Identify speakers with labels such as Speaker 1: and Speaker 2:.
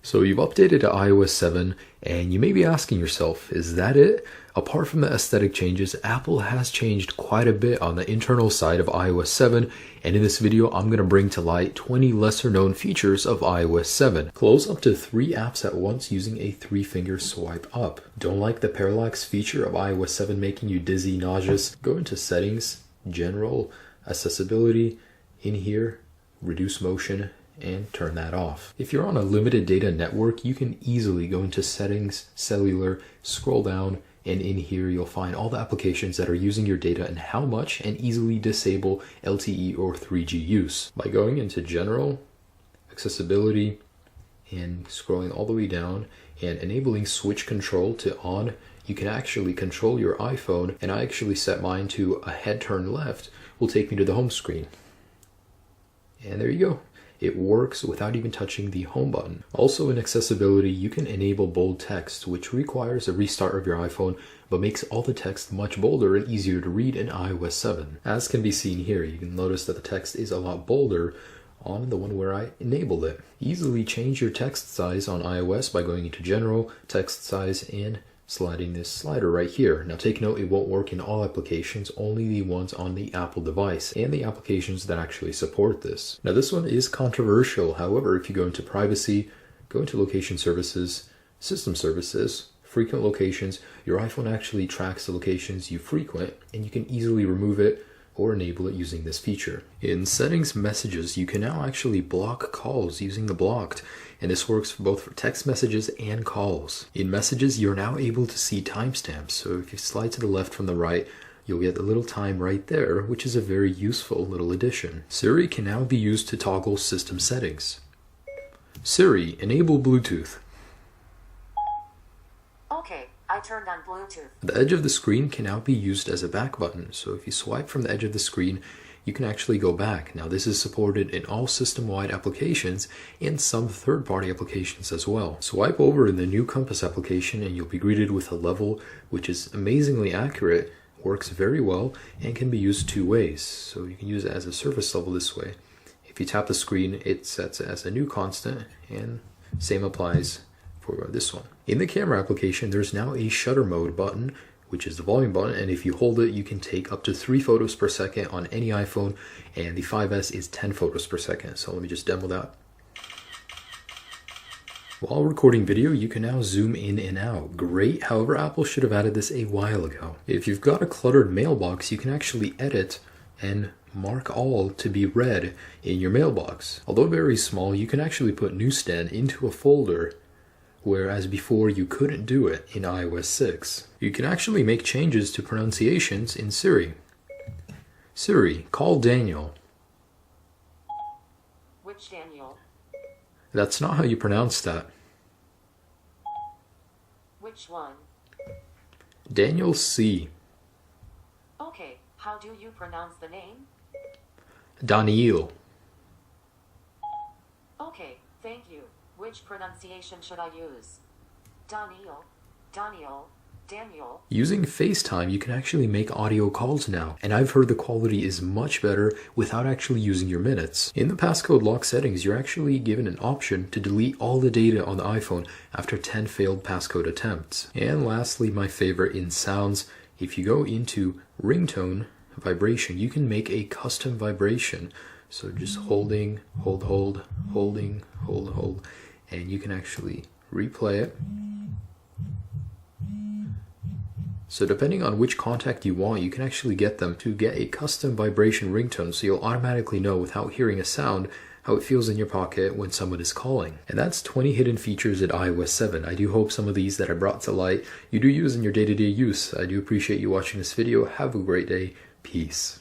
Speaker 1: So you've updated to iOS 7 and you may be asking yourself, is that it? Apart from the aesthetic changes, Apple has changed quite a bit on the internal side of iOS 7, and in this video I'm going to bring to light 20 lesser known features of iOS 7. Close up to 3 apps at once using a 3-finger swipe up. Don't like the parallax feature of iOS 7 making you dizzy, nauseous? Go into Settings, General, Accessibility, in here, Reduce Motion, and turn that off. If you're on a limited data network, you can easily go into Settings, Cellular, scroll down, and in here you'll find all the applications that are using your data and how much, and easily disable LTE or 3G use. By going into General, Accessibility, and scrolling all the way down and enabling switch control to on, you can actually control your iPhone, and I actually set mine to a head turn left, will take me to the home screen. And there you go. It works without even touching the home button. Also in accessibility, you can enable bold text, which requires a restart of your iPhone, but makes all the text much bolder and easier to read in iOS 7. As can be seen here, you can notice that the text is a lot bolder on the one where I enabled it. Easily change your text size on iOS by going into General, Text Size, and sliding this slider right here. Now take note, it won't work in all applications, only the ones on the Apple device and the applications that actually support this. Now this one is controversial. However, if you go into Privacy, go into Location Services, System Services, Frequent Locations, your iPhone actually tracks the locations you frequent, and you can easily remove it or enable it using this feature. In Settings Messages, you can now actually block calls using the blocked, and this works both for text messages and calls. In Messages, you're now able to see timestamps, so if you slide to the left from the right, you'll get the little time right there, which is a very useful little addition. Siri can now be used to toggle system settings. Siri, enable Bluetooth.
Speaker 2: Okay, I turned on Bluetooth.
Speaker 1: The edge of the screen can now be used as a back button, so if you swipe from the edge of the screen, you can actually go back. Now this is supported in all system-wide applications and some third-party applications as well. Swipe over in the new Compass application and you'll be greeted with a level which is amazingly accurate, works very well, and can be used 2 ways. So you can use it as a surface level this way. If you tap the screen, it sets it as a new constant, and same applies for this one. In the camera application, there's now a shutter mode button, which is the volume button, and if you hold it, you can take up to 3 photos per second on any iPhone, and the 5S is 10 photos per second. So let me just demo that. While recording video, you can now zoom in and out. Great, however, Apple should have added this a while ago. If you've got a cluttered mailbox, you can actually edit and mark all to be read in your mailbox. Although very small, you can actually put Newsstand into a folder, whereas before you couldn't do it in iOS 6. You can actually make changes to pronunciations in Siri. Siri, call Daniel.
Speaker 2: Which Daniel?
Speaker 1: That's not how you pronounce that.
Speaker 2: Which one?
Speaker 1: Daniel C.
Speaker 2: Okay, how do you pronounce the name?
Speaker 1: Daniel.
Speaker 2: Okay, thank you. Which pronunciation should I use? Daniel, Daniel, Daniel.
Speaker 1: Using FaceTime, you can actually make audio calls now, and I've heard the quality is much better without actually using your minutes. In the passcode lock settings, you're actually given an option to delete all the data on the iPhone after 10 failed passcode attempts. And lastly, my favorite in sounds, if you go into ringtone vibration, you can make a custom vibration. So just holding, hold, holding, hold, and you can actually replay it. So depending on which contact you want, you can actually get them to get a custom vibration ringtone, so you'll automatically know without hearing a sound how it feels in your pocket when someone is calling. And that's 20 hidden features at iOS 7. I do hope some of these that I brought to light you do use in your day-to-day use. I do appreciate you watching this video. Have a great day. Peace.